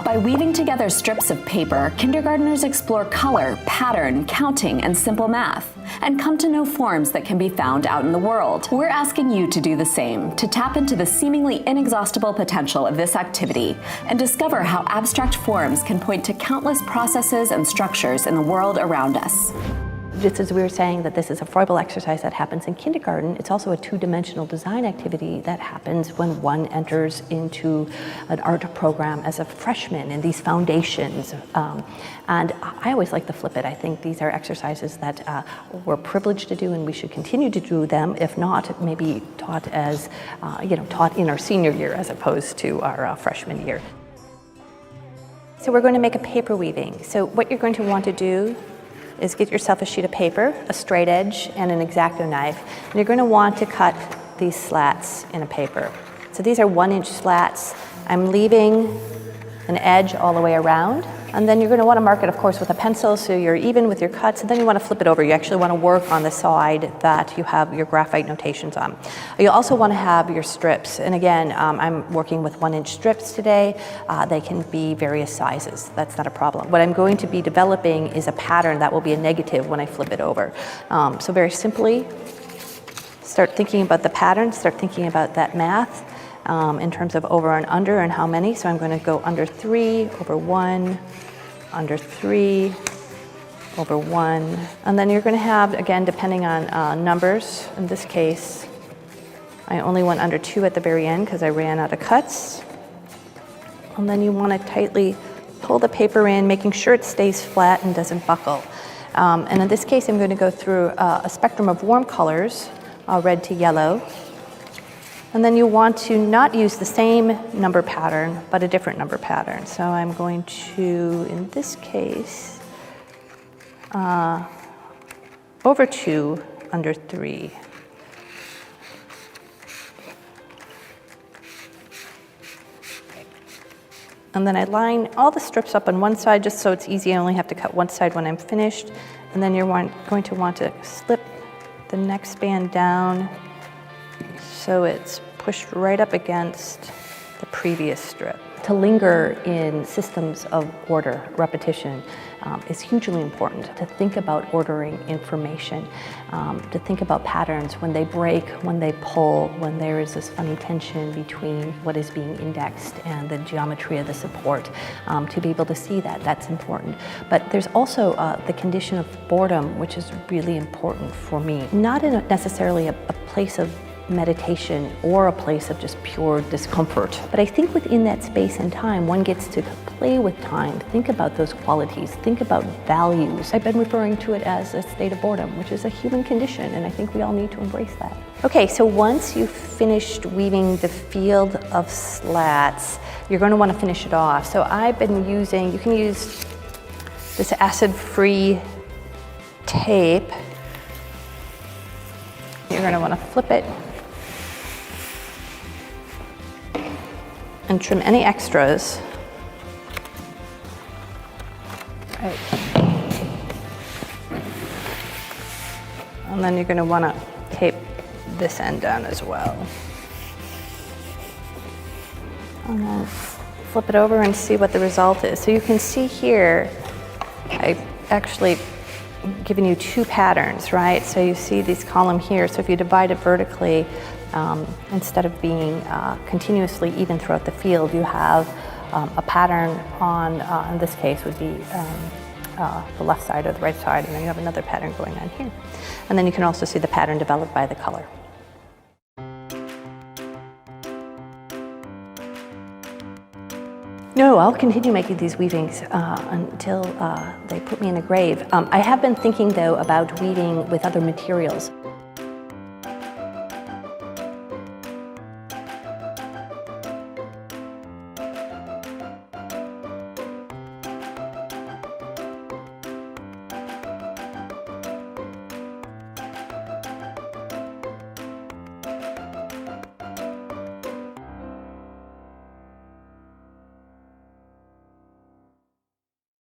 By weaving together strips of paper, kindergartners explore color, pattern, counting, and simple math, and come to know forms that can be found out in the world. We're asking you to do the same, to tap into the seemingly inexhaustible potential of this activity and discover how abstract forms can point to countless processes and structures in the world around us. Just as we were saying that this is a foible exercise that happens in kindergarten, it's also a two-dimensional design activity that happens when one enters into an art program as a freshman in these foundations. And I always like to flip it. I think these are exercises that we're privileged to do, and we should continue to do them, if not maybe taught as, taught in our senior year as opposed to our freshman year. So we're going to make a paper weaving. So what you're going to want to do is get yourself a sheet of paper, a straight edge, and an X-Acto knife. And you're going to want to cut these slats in a paper. So these are 1-inch slats. I'm leaving an edge all the way around. And then you're going to want to mark it, of course, with a pencil so you're even with your cuts. And then you want to flip it over. You actually want to work on the side that you have your graphite notations on. You also want to have your strips. And again, I'm working with 1-inch strips today. They can be various sizes. That's not a problem. What I'm going to be developing is a pattern that will be a negative when I flip it over. So very simply, start thinking about the pattern, start thinking about that math in terms of over and under and how many. So I'm going to go under 3, over 1, under 3, over 1. And then you're going to have, again, depending on numbers, in this case, I only went under 2 at the very end because I ran out of cuts. And then you want to tightly pull the paper in, making sure it stays flat and doesn't buckle. And in this case, I'm going to go through a spectrum of warm colors, red to yellow. And then you want to not use the same number pattern, but a different number pattern. So I'm going to, in this case, over 2, under 3. And then I line all the strips up on one side just so it's easy. I only have to cut one side when I'm finished. And then you're going to want to slip the next band down so it's pushed right up against the previous strip. To linger in systems of order, repetition, is hugely important. To think about ordering information, to think about patterns when they break, when they pull, when there is this funny tension between what is being indexed and the geometry of the support. To be able to see that, that's important. But there's also the condition of boredom, which is really important for me. Not in necessarily a place of meditation or a place of just pure discomfort. But I think within that space and time, one gets to play with time, think about those qualities, think about values. I've been referring to it as a state of boredom, which is a human condition, and I think we all need to embrace that. Okay, so once you've finished weaving the field of slats, you're going to want to finish it off. So I've been using, you can use this acid-free tape. You're going to want to flip it and trim any extras. Right. And then you're going to want to tape this end down as well. And then flip it over and see what the result is. So you can see here, I've actually given you 2 patterns, right? So you see this column here. So if you divide it vertically, instead of being continuously even throughout the field, you have a pattern on, in this case would be the left side or the right side, and then you have another pattern going on here. And then you can also see the pattern developed by the color. No, I'll continue making these weavings until they put me in a grave. I have been thinking, though, about weaving with other materials.